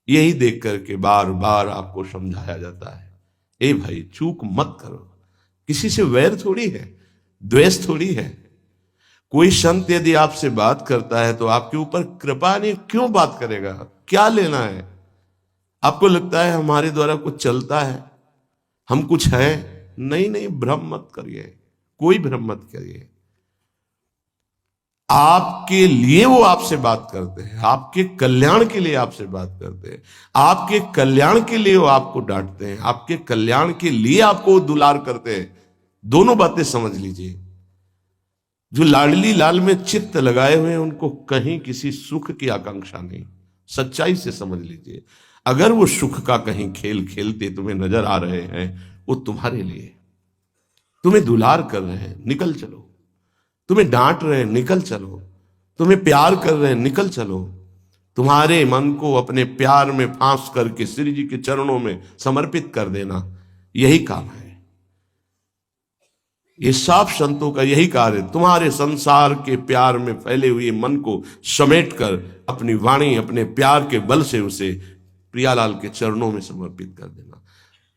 यही देख करके बार बार आपको समझाया जाता है, ए भाई चूक मत करो। किसी से वैर थोड़ी है, द्वेष थोड़ी है। कोई संत यदि आपसे बात करता है तो आपके ऊपर कृपा नहीं, क्यों बात करेगा? क्या लेना है? आपको लगता है हमारे द्वारा कुछ चलता है, हम कुछ है? नहीं नहीं, भ्रम मत करिए, कोई भ्रम मत करिए। आपके लिए वो आपसे बात करते हैं, आपके कल्याण के लिए आपसे बात करते हैं, आपके कल्याण के लिए वो आपको डांटते हैं, आपके कल्याण के लिए आपको दुलार करते हैं। दोनों बातें समझ लीजिए। जो लाडली लाल में चित्त लगाए हुए हैं उनको कहीं किसी सुख की आकांक्षा नहीं। सच्चाई से समझ लीजिए, अगर वो सुख का कहीं खेल खेलते तुम्हें नजर आ रहे हैं, वो तुम्हारे लिए, तुम्हें दुलार कर रहे हैं, निकल चलो। तुम्हें डांट रहे हैं, निकल चलो। तुम्हें प्यार कर रहे हैं, निकल चलो। तुम्हारे मन को अपने प्यार में फांस करके श्री जी के चरणों में समर्पित कर देना, यही काम है। ये सब संतों का यही कार्य है, तुम्हारे संसार के प्यार में फैले हुए मन को समेट कर अपनी वाणी, अपने प्यार के बल से उसे प्रियालाल के चरणों में समर्पित कर देना।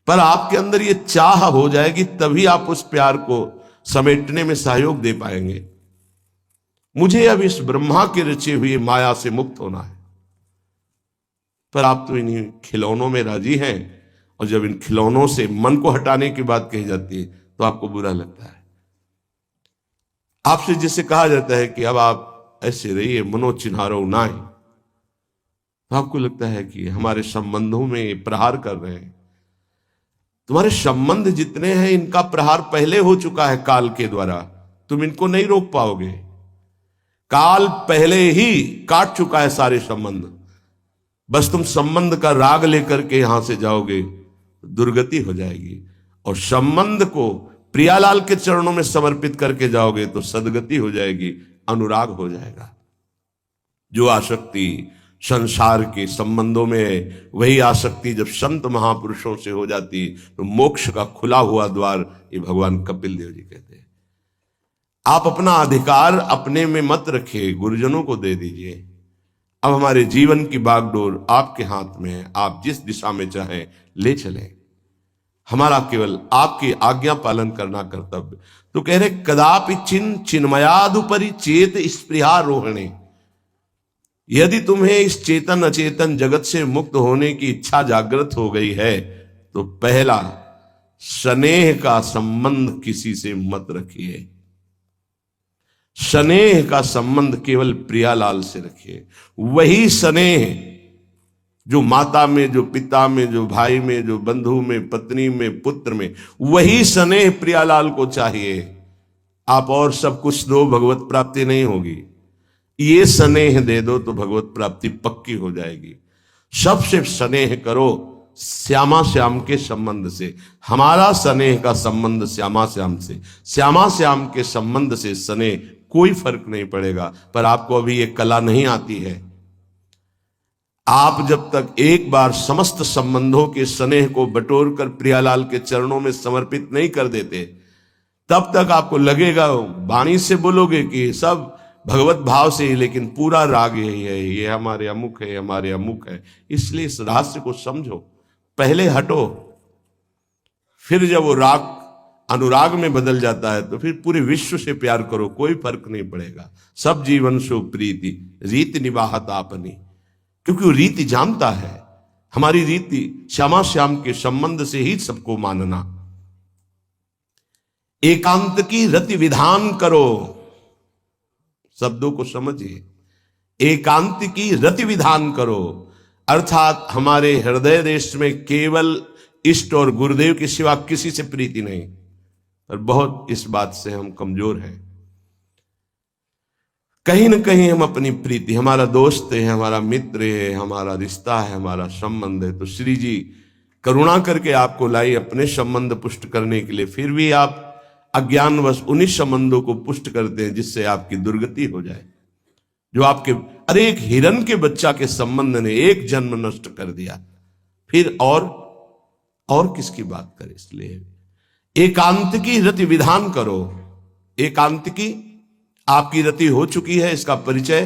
पर आपके अंदर ये चाह हो जाएगी, तभी आप उस प्यार को समेटने में सहयोग दे पाएंगे। मुझे अब इस ब्रह्मा के रचे हुए माया से मुक्त होना है, पर आप तो इन्हीं खिलौनों में राजी हैं, और जब इन खिलौनों से मन को हटाने की बात कही जाती है तो आपको बुरा लगता है। आपसे जिसे कहा जाता है कि अब आप ऐसे रहिए, मनो चिन्हारो नाय, तो आपको लगता है कि हमारे संबंधों में प्रहार कर रहे हैं। तुम्हारे संबंध जितने हैं इनका प्रहार पहले हो चुका है काल के द्वारा, तुम इनको नहीं रोक पाओगे। काल पहले ही काट चुका है सारे संबंध। बस तुम संबंध का राग लेकर के यहां से जाओगे, दुर्गति हो जाएगी। और संबंध को प्रियालाल के चरणों में समर्पित करके जाओगे तो सदगति हो जाएगी, अनुराग हो जाएगा। जो आसक्ति संसार के संबंधों में है, वही आसक्ति जब संत महापुरुषों से हो जाती तो मोक्ष का खुला हुआ द्वार, ये भगवान कपिल देव जी कहते हैं। आप अपना अधिकार अपने में मत रखिए, गुरुजनों को दे दीजिए। अब हमारे जीवन की बागडोर आपके हाथ में है, आप जिस दिशा में चाहें ले चलें। हमारा केवल आपकी आज्ञा पालन करना कर्तव्य। तो कह रहे कदापि चिन्ह चिन्मयादुपरि चेत स्पृहा रोहिणी। यदि तुम्हें इस चेतन अचेतन जगत से मुक्त होने की इच्छा जागृत हो गई है तो पहला, स्नेह का संबंध किसी से मत रखिए। स्नेह का संबंध केवल प्रियालाल से रखिए। वही स्नेह जो माता में, जो पिता में, जो भाई में, जो बंधु में, पत्नी में, पुत्र में, वही स्नेह प्रियालाल को चाहिए। आप और सब कुछ दो, भगवत प्राप्ति नहीं होगी। ये स्नेह दे दो तो भगवत प्राप्ति पक्की हो जाएगी। सबसे स्नेह करो श्यामा श्याम के संबंध से। हमारा स्नेह का संबंध श्यामा श्याम से, श्यामा श्याम के संबंध से स्नेह कोई फर्क नहीं पड़ेगा। पर आपको अभी ये कला नहीं आती है। आप जब तक एक बार समस्त संबंधों के स्नेह को बटोर कर प्रियालाल के चरणों में समर्पित नहीं कर देते, तब तक आपको लगेगा, वाणी से बोलोगे कि सब भगवत भाव से ही, लेकिन पूरा राग यही है, ये हमारे अमुक है, हमारे अमुक है। इसलिए इस रहस्य को समझो, पहले हटो, फिर जब वो राग अनुराग में बदल जाता है तो फिर पूरे विश्व से प्यार करो, कोई फर्क नहीं पड़ेगा। सब जीवन सो प्रीति रीति निवाहत आपनी, क्योंकि वो रीति जानता है। हमारी रीति श्यामा श्याम के संबंध से ही सबको मानना। एकांत की रति विधान करो, शब्दों को समझिए। एकांत की रति विधान करो, अर्थात हमारे हृदय देश में केवल इष्ट और गुरुदेव के सिवा किसी से प्रीति नहीं। और बहुत इस बात से हम कमजोर हैं। कहीं ना कहीं हम अपनी प्रीति, हमारा दोस्त है, हमारा मित्र है, हमारा रिश्ता है, हमारा संबंध है, तो श्री जी करुणा करके आपको लाई अपने संबंध पुष्ट करने के लिए। फिर भी आप अज्ञानवश उन्हीं संबंधों को पुष्ट करते हैं जिससे आपकी दुर्गति हो जाए। जो आपके, अरे एक हिरण के बच्चा के संबंध ने एक जन्म नष्ट कर दिया, फिर और किसकी बात करें। इसलिए एकांत की रति विधान करो। एकांत की आपकी रति हो चुकी है, इसका परिचय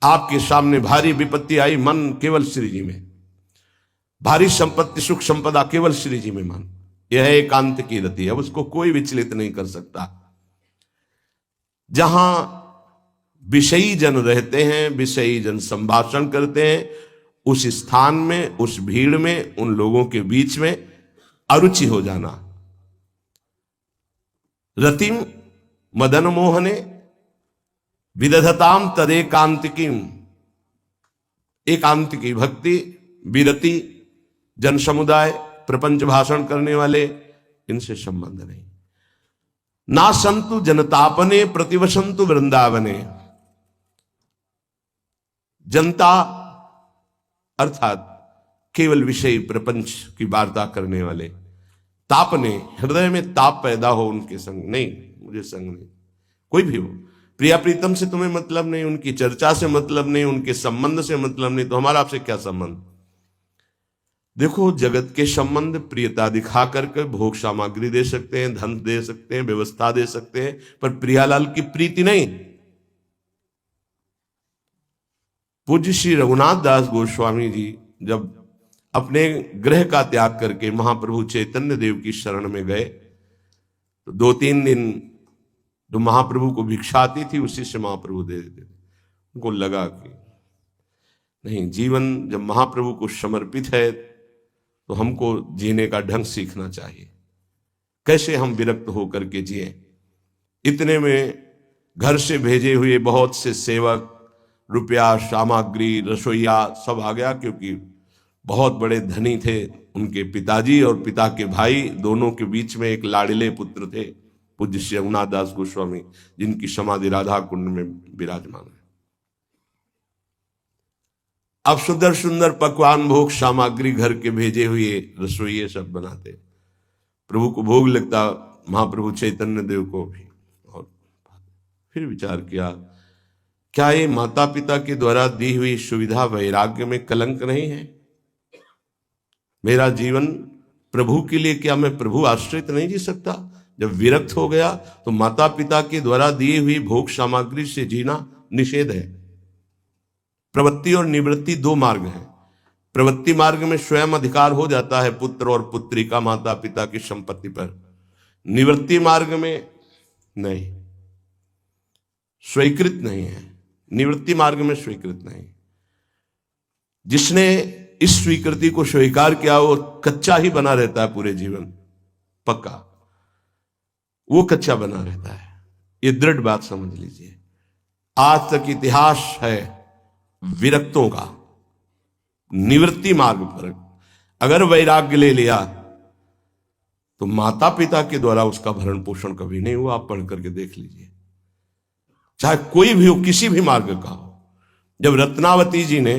आपके सामने भारी विपत्ति आई, मन केवल श्री जी में, भारी संपत्ति सुख संपदा केवल श्री जी में मन, यह एकांत की रति है, उसको कोई विचलित नहीं कर सकता। जहां विषयी जन रहते हैं, विषयी जन संभाषण करते हैं, उस स्थान में, उस भीड़ में, उन लोगों के बीच में अरुचि हो जाना। रतिम मदन मोहने विदधताम तदेकांतिकीम, एकांत की भक्ति, विरति, जन समुदाय, प्रपंच भाषण करने वाले, इनसे संबंध नहीं। ना संतु जनतापने प्रतिवसंतु वृंदावने, जनता अर्थात केवल विषय प्रपंच की वार्ता करने वाले, तापने, हृदय में ताप पैदा हो उनके संग नहीं, मुझे संग नहीं, कोई भी हो, प्रिया प्रीतम से तुम्हें मतलब नहीं, उनकी चर्चा से मतलब नहीं, उनके संबंध से मतलब नहीं, तो हमारा आपसे क्या संबंध। देखो, जगत के संबंध प्रियता दिखा करके भोग सामग्री दे सकते हैं, धन दे सकते हैं, व्यवस्था दे सकते हैं, पर प्रियालाल की प्रीति नहीं। पूज्य श्री रघुनाथ दास गोस्वामी जी जब अपने गृह का त्याग करके महाप्रभु चैतन्य देव की शरण में गए, तो 2-3 दिन जो महाप्रभु को भिक्षा आती थी उसी से महाप्रभु दे देते थे। उनको लगा कि नहीं, जीवन जब महाप्रभु को समर्पित है तो हमको जीने का ढंग सीखना चाहिए, कैसे हम विरक्त होकर के जिए। इतने में घर से भेजे हुए बहुत से सेवक, रुपया, सामग्री, रसोईया सब आ गया, क्योंकि बहुत बड़े धनी थे उनके पिताजी, और पिता के भाई दोनों के बीच में एक लाडले पुत्र थे, पूज्य श्री रघुनाथ दास गोस्वामी, जिनकी समाधि राधा कुंड में विराजमान है। अब सुंदर सुंदर पकवान, भोग सामग्री घर के भेजे हुए रसोइये सब बनाते, प्रभु को भोग लगता, महाप्रभु चैतन्य देव को भी। और फिर विचार किया, क्या ये माता पिता के द्वारा दी हुई सुविधा वैराग्य में कलंक नहीं है? मेरा जीवन प्रभु के लिए, क्या मैं प्रभु आश्रित नहीं जी सकता? जब विरक्त हो गया तो माता पिता के द्वारा दी हुई भोग सामग्री से जीना निषेध है। प्रवृत्ति और निवृत्ति 2 मार्ग हैं। प्रवृत्ति मार्ग में स्वयं अधिकार हो जाता है पुत्र और पुत्री का माता पिता की संपत्ति पर, निवृत्ति मार्ग में नहीं, स्वीकृत नहीं है। निवृत्ति मार्ग में स्वीकृत नहीं। जिसने इस स्वीकृति को स्वीकार किया वो कच्चा ही बना रहता है पूरे जीवन, पक्का वो कच्चा बना रहता है। ये दृढ़ बात समझ लीजिए। आज तक इतिहास है विरक्तों का। निवृत्ति मार्ग पर अगर वैराग्य ले लिया तो माता पिता के द्वारा उसका भरण पोषण कभी नहीं हुआ। आप पढ़ करके देख लीजिए, चाहे कोई भी हो, किसी भी मार्ग का हो। जब रत्नावती जी ने,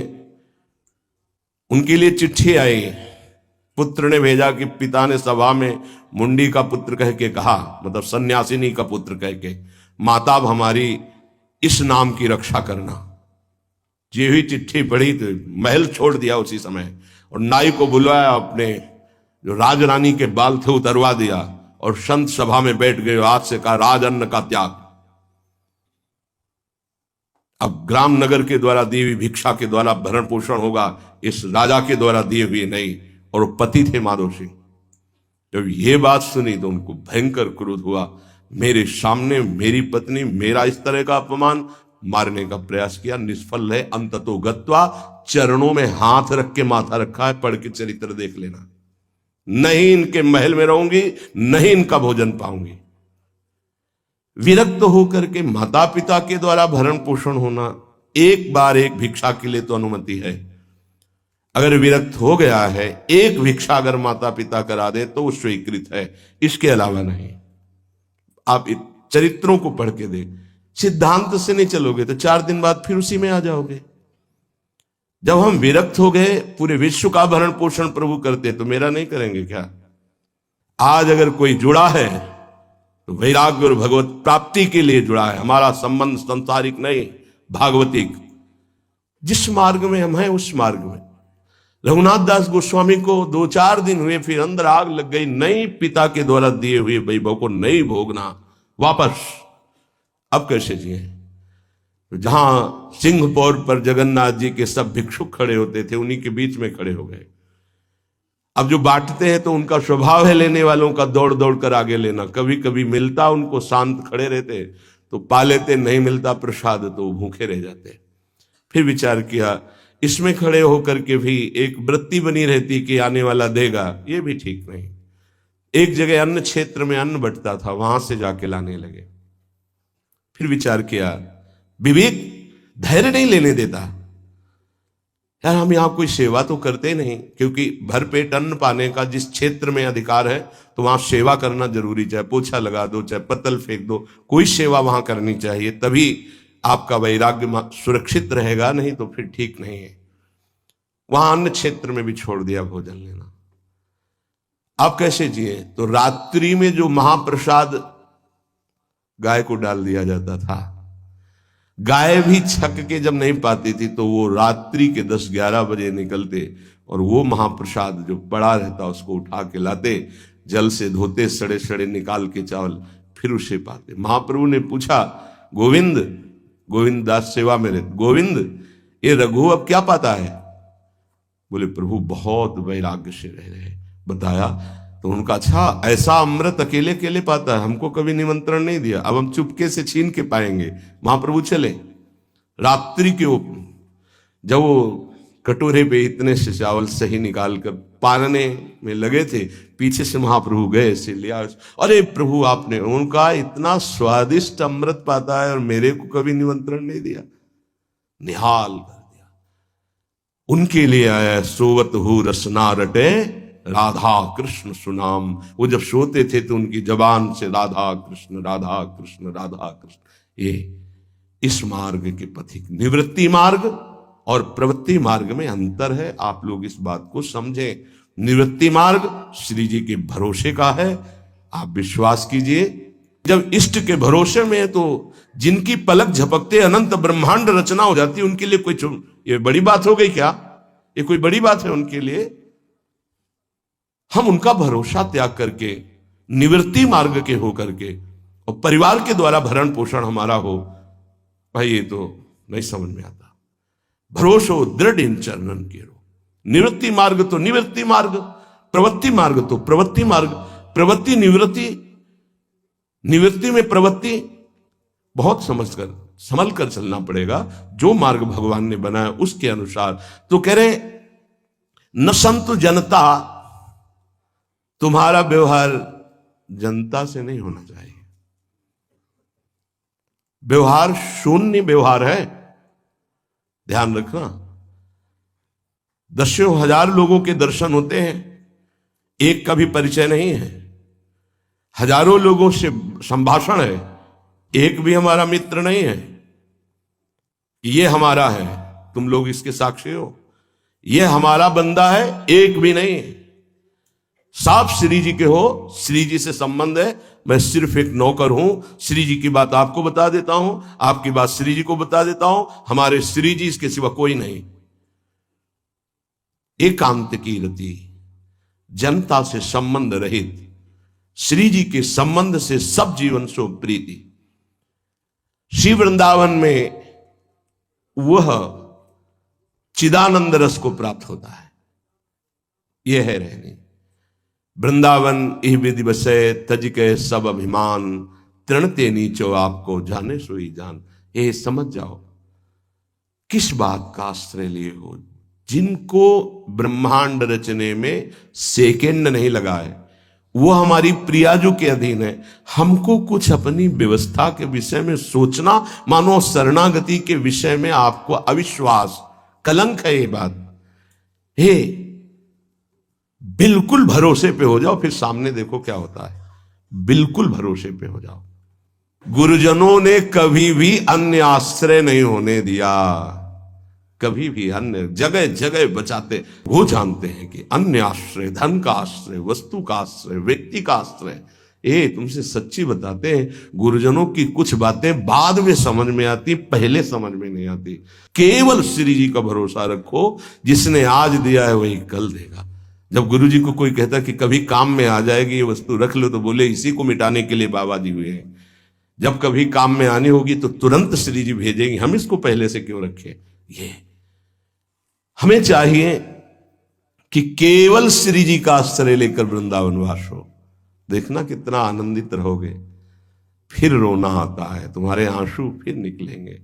उनके लिए चिट्ठी आई, पुत्र ने भेजा कि पिता ने सभा में मुंडी का पुत्र कह के कहा, मतलब सन्यासिनी का पुत्र कह के, माता अब हमारी इस नाम की रक्षा करना। ये हुई चिट्ठी पढ़ी तो महल छोड़ दिया उसी समय, और नाई को बुलाया, अपने जो राजरानी के बाल थे उतरवा दिया, और संत सभा में बैठ गए। आज से कहा राज अन्न का त्याग। अब ग्राम नगर के द्वारा दी हुई भिक्षा के द्वारा भरण पोषण होगा, इस राजा के द्वारा दिए हुए नहीं। और पति थे माधव सिंह। जब ये बात सुनी तो उनको भयंकर क्रोध हुआ। मेरे सामने मेरी पत्नी, मेरा इस तरह का अपमान, मारने का प्रयास किया, निष्फल है। अंततो गत्वा, चरणों में हाथ रख के माथा रखा है, पढ़ के चरित्र देख लेना। नहीं इनके महल में रहूंगी, नहीं इनका भोजन पाऊंगी। विरक्त होकर के माता पिता के द्वारा भरण पोषण होना, एक बार एक भिक्षा के लिए तो अनुमति है। अगर विरक्त हो गया है, एक भिक्षा अगर माता पिता करा दे तो वो स्वीकृत है, इसके अलावा नहीं। आप चरित्रों को पढ़ के देख, सिद्धांत से नहीं चलोगे तो 4 दिन बाद फिर उसी में आ जाओगे। जब हम विरक्त हो गए, पूरे विश्व का भरण पोषण प्रभु करते, तो मेरा नहीं करेंगे क्या? आज अगर कोई जुड़ा है तो वैराग्य और भगवत प्राप्ति के लिए जुड़ा है। हमारा संबंध संसारिक नहीं, भागवतिक। जिस मार्ग में हम हैं उस मार्ग में। रघुनाथ दास गोस्वामी को 2-4 दिन हुए, फिर अंदर आग लग गई। नहीं, पिता के द्वारा दिए हुए वैभव को नहीं भोगना, वापस। अब कैसे जिए? जहां सिंहपौर पर जगन्नाथ जी के सब भिक्षुक खड़े होते थे, उन्हीं के बीच में खड़े हो गए। अब जो बांटते हैं तो उनका स्वभाव है लेने वालों का दौड़ दौड़ कर आगे लेना। कभी कभी मिलता उनको, शांत खड़े रहते तो पा लेते, नहीं मिलता प्रसाद तो भूखे रह जाते। फिर विचार किया, इसमें खड़े होकर के भी एक वृत्ति बनी रहती कि आने वाला देगा, ये भी ठीक नहीं। एक जगह अन्न क्षेत्र में अन्न बंटता था, वहां से जाके लाने लगे। फिर विचार किया, विवेक धैर्य नहीं लेने देता। यार हम यहां कोई सेवा तो करते नहीं, क्योंकि भरपेट अन्न पाने का जिस क्षेत्र में अधिकार है तो वहां सेवा करना जरूरी, चाहे पोछा लगा दो, चाहे पत्तल फेंक दो, कोई सेवा वहां करनी चाहिए, तभी आपका वैराग्य सुरक्षित रहेगा, नहीं तो फिर ठीक नहीं है। वहां अन्य क्षेत्र में भी छोड़ दिया भोजन लेना। आप कैसे जिए? तो रात्रि में जो महाप्रसाद गाय को डाल दिया जाता था, गाय भी छक के जब नहीं पाती थी तो वो रात्रि के 10-11 बजे निकलते और वो महाप्रसाद जो पड़ा रहता उसको उठा के लाते, जल से धोते, सड़े सड़े निकाल के चावल, फिर उसे पाते। महाप्रभु ने पूछा, गोविंद, गोविंद दास सेवा में रहते, गोविंद ये रघु अब क्या पाता है? बोले प्रभु बहुत वैराग्य से रह रहे। बताया तो उनका, अच्छा ऐसा अमृत अकेले अकेले पाता है, हमको कभी निमंत्रण नहीं दिया, अब हम चुपके से छीन के पाएंगे। महाप्रभु चले रात्रि के ऊपर, जब वो कटोरे पे इतने से चावल सही निकाल कर पाने में लगे थे, पीछे से महाप्रभु गए से लिया। अरे प्रभु आपने, उनका इतना स्वादिष्ट अमृत पाता है और मेरे को कभी निमंत्रण नहीं दिया, निहाल कर दिया। उनके लिए आया, सोवत हु रसना रटे राधा कृष्ण सुनाम। वो जब सोते थे तो उनकी जबान से राधा कृष्ण राधा कृष्ण राधा कृष्ण। ये इस मार्ग के पथिक, निवृत्ति मार्ग और प्रवृत्ति मार्ग में अंतर है, आप लोग इस बात को समझें। निवृत्ति मार्ग श्री जी के भरोसे का है, आप विश्वास कीजिए। जब इष्ट के भरोसे में है तो जिनकी पलक झपकते अनंत ब्रह्मांड रचना हो जाती है, उनके लिए कोई ये बड़ी बात हो गई क्या? ये कोई बड़ी बात है उनके लिए? हम उनका भरोसा त्याग करके निवृत्ति मार्ग के हो करके और परिवार के द्वारा भरण पोषण हमारा हो, भाई ये तो नहीं समझ में आता। भरोसो दृढ़ इन चरणन के रो। निवृत्ति मार्ग तो निवृत्ति मार्ग, प्रवृत्ति मार्ग तो प्रवृत्ति मार्ग। प्रवृत्ति निवृत्ति, निवृत्ति में प्रवृत्ति, बहुत समझकर संभल कर चलना पड़ेगा। जो मार्ग भगवान ने बनाया उसके अनुसार। तो कह रहे न संतु जनता, तुम्हारा व्यवहार जनता से नहीं होना चाहिए। व्यवहार शून्य व्यवहार है, ध्यान रखना। दसियों हजार लोगों के दर्शन होते हैं, एक का भी परिचय नहीं है। हजारों लोगों से संभाषण है, एक भी हमारा मित्र नहीं है। ये हमारा है, तुम लोग इसके साक्षी हो। ये हमारा बंदा है, एक भी नहीं है। साफ श्री जी के हो, श्री जी से संबंध है, मैं सिर्फ एक नौकर हूं। श्री जी की बात आपको बता देता हूं, आपकी बात श्री जी को बता देता हूं। हमारे श्री जी इसके सिवा कोई नहीं। एकांत की रति, जनता से संबंध रहित, श्री जी के संबंध से सब जीवन सो प्रीति। श्री वृंदावन में वह चिदानंद रस को प्राप्त होता है। यह है रहनी। वृंदावन इह विधि बसे, तज के सब अभिमान, तृणते नीचो आपको जाने सोई जान। ये समझ जाओ किस बात का आश्रय लिए हो। जिनको ब्रह्मांड रचने में सेकेंड नहीं लगा है, वो हमारी प्रियाजू के अधीन है। हमको कुछ अपनी व्यवस्था के विषय में सोचना, मानो शरणागति के विषय में आपको अविश्वास, कलंक है ये बात। हे बिल्कुल भरोसे पे हो जाओ, फिर सामने देखो क्या होता है। बिल्कुल भरोसे पे हो जाओ। गुरुजनों ने कभी भी अन्य आश्रय नहीं होने दिया, कभी भी अन्य जगह जगह बचाते। वो जानते हैं कि अन्य आश्रय, धन का आश्रय, वस्तु का आश्रय, व्यक्ति का आश्रय, ये तुमसे सच्ची बताते हैं। गुरुजनों की कुछ बातें बाद में समझ में आती, पहले समझ में नहीं आती। केवल श्री जी का भरोसा रखो, जिसने आज दिया है वही कल देगा। जब गुरु जी को कोई कहता कि कभी काम में आ जाएगी ये वस्तु, रख लो, तो बोले इसी को मिटाने के लिए बाबा जी हुए हैं। जब कभी काम में आनी होगी तो तुरंत श्री जी भेजेंगे, हम इसको पहले से क्यों रखें। ये हमें चाहिए कि केवल श्री जी का आश्रय लेकर वृंदावन वास हो। देखना कितना आनंदित रहोगे। फिर रोना आता है, तुम्हारे आंसू फिर निकलेंगे।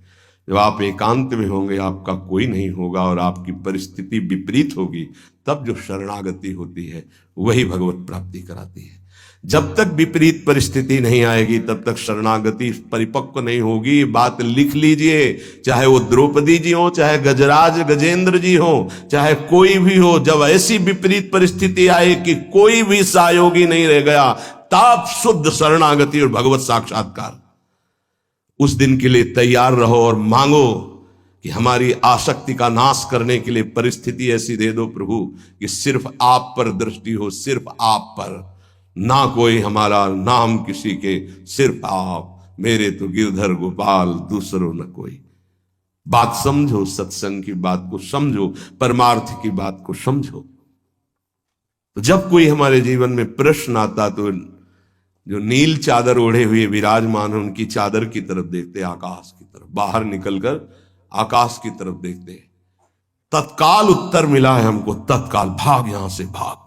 जब आप एकांत में होंगे, आपका कोई नहीं होगा और आपकी परिस्थिति विपरीत होगी, तब जो शरणागति होती है वही भगवत प्राप्ति कराती है। जब तक विपरीत परिस्थिति नहीं आएगी तब तक शरणागति परिपक्व नहीं होगी। बात लिख लीजिए, चाहे वो द्रौपदी जी हो, चाहे गजराज गजेंद्र जी हो, चाहे कोई भी हो, जब ऐसी विपरीत परिस्थिति आए कि कोई भी सहयोगी नहीं रह गया, तब शुद्ध शरणागति और भगवत साक्षात्कार। उस दिन के लिए तैयार रहो और मांगो कि हमारी आसक्ति का नाश करने के लिए परिस्थिति ऐसी दे दो प्रभु कि सिर्फ आप पर दृष्टि हो, सिर्फ आप पर, ना कोई हमारा, ना हम किसी के, सिर्फ आप। मेरे तो गिरधर गोपाल, दूसरों न कोई। बात समझो, सत्संग की बात को समझो, परमार्थ की बात को समझो। तो जब कोई हमारे जीवन में प्रश्न आता तो जो नील चादर ओढ़े हुए विराजमान है उनकी चादर की तरफ देखते, आकाश की तरफ, बाहर निकलकर आकाश की तरफ देखते। तत्काल उत्तर मिला है हमको, तत्काल भाग, यहां से भाग।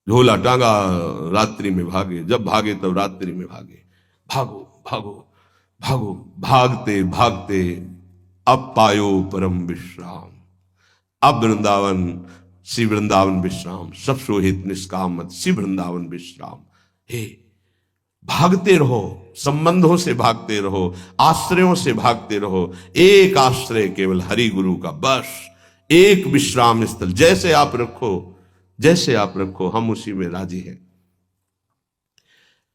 झोला टांगा, रात्रि में भागे, जब भागे तब रात्रि में भागे। भागो भागो भागो, भागते भागते अब पायो परम विश्राम। अब वृंदावन, श्री वृंदावन विश्राम, सब सोहित निष्कामत, श्री वृंदावन विश्राम। हे, भागते रहो, संबंधों से भागते रहो, आश्रयों से भागते रहो। एक आश्रय केवल हरि गुरु का, बस एक विश्राम स्थल। जैसे आप रखो, जैसे आप रखो, हम उसी में राजी हैं।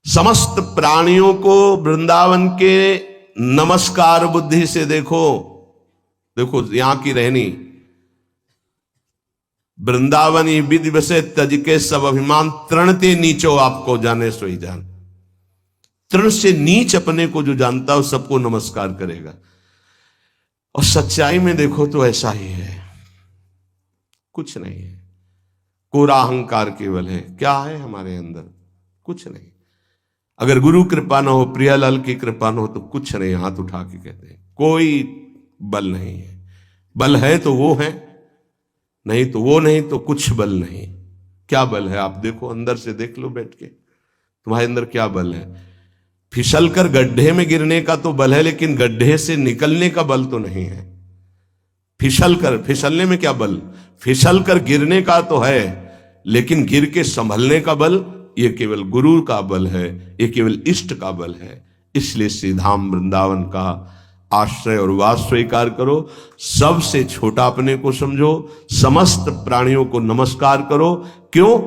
समस्त प्राणियों को वृंदावन के नमस्कार बुद्धि से देखो। देखो यहां की रहनी, वृंदावनी विधि बसे तज के सब अभिमान, तृणते नीचो आपको जाने सोई जान। तृण से नीच अपने को जो जानता है सबको नमस्कार करेगा। और सच्चाई में देखो तो ऐसा ही है, कुछ नहीं है। कोरा अहंकार केवल है। क्या है हमारे अंदर? कुछ नहीं। अगर गुरु कृपा न हो, प्रियालाल की कृपा न हो तो कुछ नहीं। हाथ उठा के कहते हैं कोई बल नहीं है। बल है तो वो है, नहीं तो वो नहीं, तो कुछ बल नहीं। क्या बल है? आप देखो, अंदर से देख लो बैठ के, तुम्हारे अंदर क्या बल है। फिसल कर गड्ढे में गिरने का तो बल है, लेकिन गड्ढे से निकलने का बल तो नहीं है। फिसलने में क्या बल? फिसल कर गिरने का तो है, लेकिन गिर के संभलने का बल, ये केवल गुरु का बल है, ये केवल इष्ट का बल है। इसलिए श्री धाम वृंदावन का आश्रय और वास स्वीकार करो। सबसे छोटा अपने को समझो, समस्त प्राणियों को नमस्कार करो। क्यों?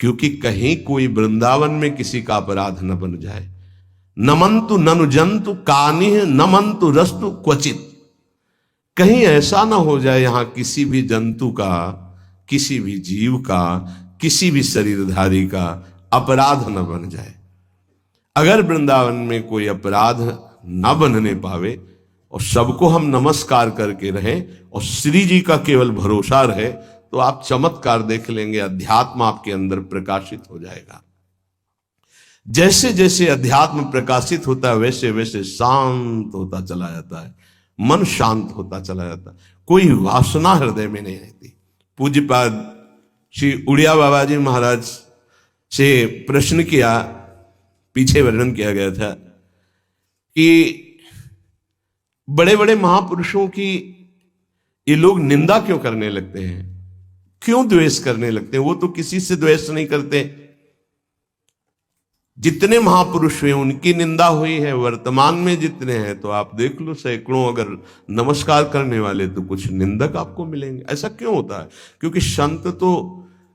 क्योंकि कहीं कोई वृंदावन में किसी का अपराध न बन जाए। नमंतु ननु जंतु कानिह नमंतु रस्तु क्वचित। कहीं ऐसा ना हो जाए यहां किसी भी जंतु का, किसी भी जीव का, किसी भी शरीरधारी का अपराध न बन जाए। अगर वृंदावन में कोई अपराध न बनने पावे और सबको हम नमस्कार करके रहें और श्री जी का केवल भरोसा रहे, तो आप चमत्कार देख लेंगे। अध्यात्म आपके अंदर प्रकाशित हो जाएगा। जैसे जैसे अध्यात्म प्रकाशित होता है वैसे वैसे शांत होता चला जाता है, मन शांत होता चला जाता है, कोई वासना हृदय में नहीं रहती। पूज्यपाद श्री उड़िया बाबा जी महाराज से प्रश्न किया, पीछे वर्णन किया गया था कि बड़े बड़े महापुरुषों की ये लोग निंदा क्यों करने लगते हैं, क्यों द्वेष करने लगते हैं? वो तो किसी से द्वेष नहीं करते। जितने महापुरुष हुए उनकी निंदा हुई है, वर्तमान में जितने हैं तो आप देख लो सैकड़ों अगर नमस्कार करने वाले तो कुछ निंदक आपको मिलेंगे। ऐसा क्यों होता है? क्योंकि संत तो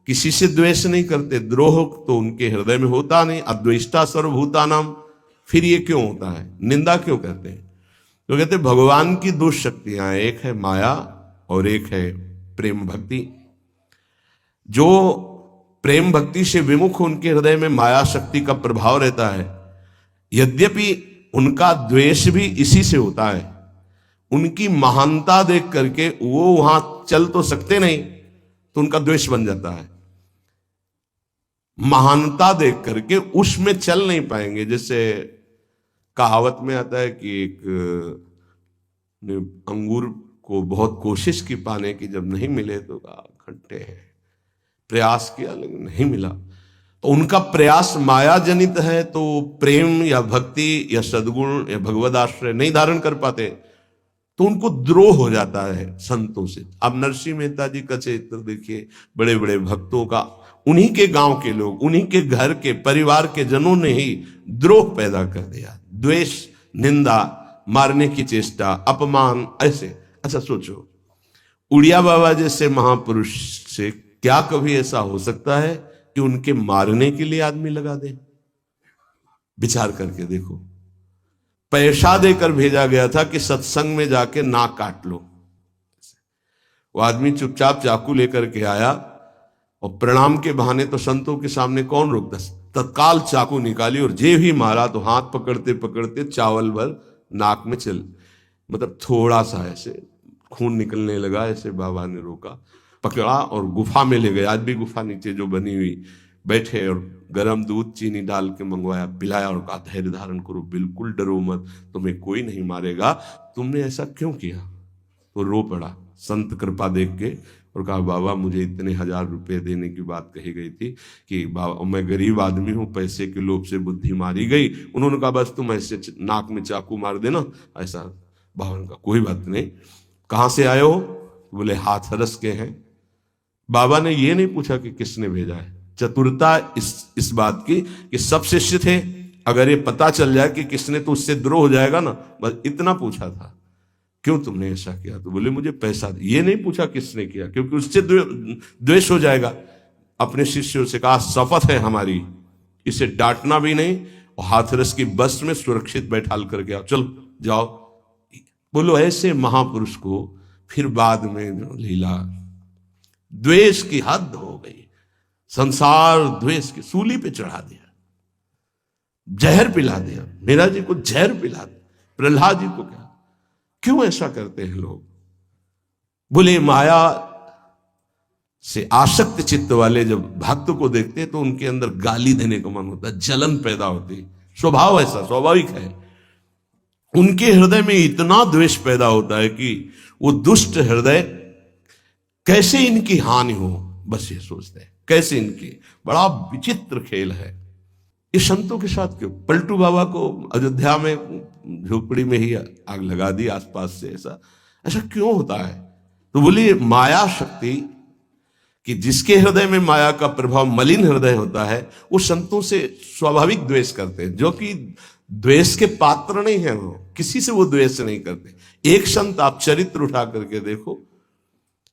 किसी से द्वेष नहीं करते, द्रोह तो उनके हृदय में होता नहीं। अद्वेष्टा सर्वभूतानाम, फिर ये क्यों होता है? निंदा क्यों करते हैं? तो कहते भगवान की दो शक्तियां, एक है माया और एक है प्रेम भक्ति। जो प्रेम भक्ति से विमुख, उनके हृदय में माया शक्ति का प्रभाव रहता है। यद्यपि उनका द्वेष भी इसी से होता है। उनकी महानता देख करके वो वहां चल तो सकते नहीं, तो उनका द्वेष बन जाता है। महानता देख करके उसमें चल नहीं पाएंगे। जैसे कहावत में आता है कि एक ने अंगूर को बहुत कोशिश की पाने की, जब नहीं मिले तो कहा खट्टे हैं, प्रयास किया लेकिन नहीं मिला। तो उनका प्रयास माया जनित है, तो प्रेम या भक्ति या सद्गुण या भगवद आश्रय नहीं धारण कर पाते, तो उनको द्रोह हो जाता है संतों से। अब नरसिंह मेहता जी का चरित्र देखिए, बड़े बड़े भक्तों का, उन्हीं के गांव के लोग, उन्हीं के घर के परिवार के जनों ने ही द्रोह पैदा कर दिया, द्वेष, निंदा, मारने की चेष्टा, अपमान, ऐसे। अच्छा सोचो, उड़िया बाबा जैसे महापुरुष से क्या कभी ऐसा हो सकता है कि उनके मारने के लिए आदमी लगा दे? विचार करके देखो। पैसा देकर भेजा गया था कि सत्संग में जाके नाक काट लो। वो आदमी चुपचाप चाकू लेकर के आया और प्रणाम के बहाने तो संतों के सामने कौन रोकता, तत्काल चाकू निकाली और जे ही मारा तो हाथ पकड़ते पकड़ते चावल भर नाक में चल, मतलब थोड़ा सा ऐसे खून निकलने लगा। ऐसे बाबा ने रोका, पकड़ा और गुफा में ले गए। आज भी गुफा नीचे जो बनी हुई, बैठे और गरम दूध चीनी डाल के मंगवाया, पिलाया और कहा धैर्य धारण करो, बिल्कुल डरो मत, तुम्हें कोई नहीं मारेगा, तुमने ऐसा क्यों किया? तो रो पड़ा संत कृपा देख के और कहा बाबा मुझे इतने 1000 रुपए देने की बात कही गई थी कि बाबा मैं गरीब आदमी हूं, पैसे के लोभ से बुद्धि मारी गई। उन्होंने कहा बस तुम ऐसे नाक में चाकू मार देना ऐसा। बाबा ने कहा कोई बात नहीं, कहां से आए हो? बोले हाथरस के हैं। बाबा ने ये नहीं पूछा कि किसने भेजा है। चतुरता इस बात की कि सब शिष्य थे, अगर ये पता चल जाए कि किसने, तो उससे द्रोह हो जाएगा ना, बस इतना पूछा था क्यों तुमने ऐसा किया? तो बोले मुझे पैसा दे। ये नहीं पूछा किसने किया, क्योंकि उससे द्वेष हो जाएगा। अपने शिष्यों से कहा शपथ है हमारी, इसे डांटना भी नहीं और हाथरस की बस में सुरक्षित बैठाल करके आओ, चलो जाओ। बोलो ऐसे महापुरुष को फिर बाद में लीला, द्वेष की हद हो गई, संसार द्वेष की सूली पे चढ़ा दिया, जहर पिला दिया। मीरा जी को जहर पिला दिया, प्रहलाद जी को क्या? क्यों ऐसा करते हैं लोग? बोले माया से आसक्त चित्त वाले जब भक्त को देखते हैं तो उनके अंदर गाली देने का मन होता है, जलन पैदा होती है, स्वभाव ऐसा स्वाभाविक है। उनके हृदय में इतना द्वेष पैदा होता है कि वो दुष्ट हृदय कैसे इनकी हानि हो, बस ये सोचते हैं कैसे इनकी। बड़ा विचित्र खेल है। इस संतों के साथ क्यों? पलटू बाबा को अयोध्या में झोपड़ी में ही आग लगा दी आसपास से, ऐसा क्यों होता है? तो बोलिए माया शक्ति कि जिसके हृदय में माया का प्रभाव, मलिन हृदय होता है, वो संतों से स्वाभाविक द्वेष करते हैं, जो कि द्वेष के पात्र नहीं है। वो किसी से वो द्वेष नहीं करते। एक संत आप चरित्र उठा करके देखो,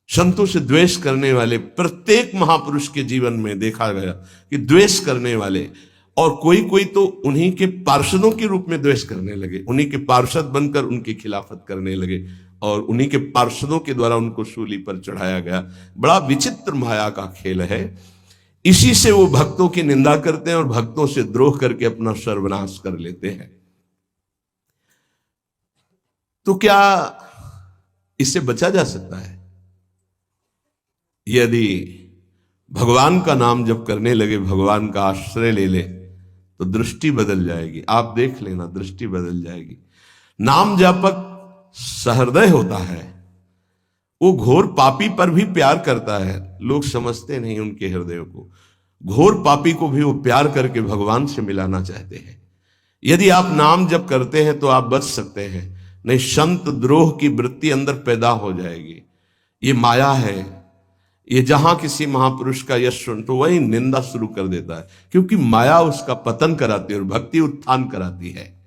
संतों से द्वेष करने वाले प्रत्येक महापुरुष के जीवन में देखा गया कि द्वेष करने वाले, और कोई कोई तो उन्हीं के पार्षदों के रूप में द्वेष करने लगे, उन्हीं के पार्षद बनकर उनकी खिलाफत करने लगे और उन्हीं के पार्षदों के द्वारा उनको सूली पर चढ़ाया गया। बड़ा विचित्र माया का खेल है। इसी से वो भक्तों की निंदा करते हैं और भक्तों से द्रोह करके अपना सर्वनाश कर लेते हैं। तो क्या इससे बचा जा सकता है? यदि भगवान का नाम जप करने लगे, भगवान का आश्रय ले ले, तो दृष्टि बदल जाएगी। आप देख लेना, दृष्टि बदल जाएगी। नाम जापक सहृदय होता है, वो घोर पापी पर भी प्यार करता है। लोग समझते नहीं उनके हृदय को। घोर पापी को भी वो प्यार करके भगवान से मिलाना चाहते हैं। यदि आप नाम जप करते हैं तो आप बच सकते हैं, नहीं संत द्रोह की वृत्ति अंदर पैदा हो जाएगी। ये माया है। ये जहां किसी महापुरुष का यश सुन तो वही निंदा शुरू कर देता है, क्योंकि माया उसका पतन कराती है और भक्ति उत्थान कराती है।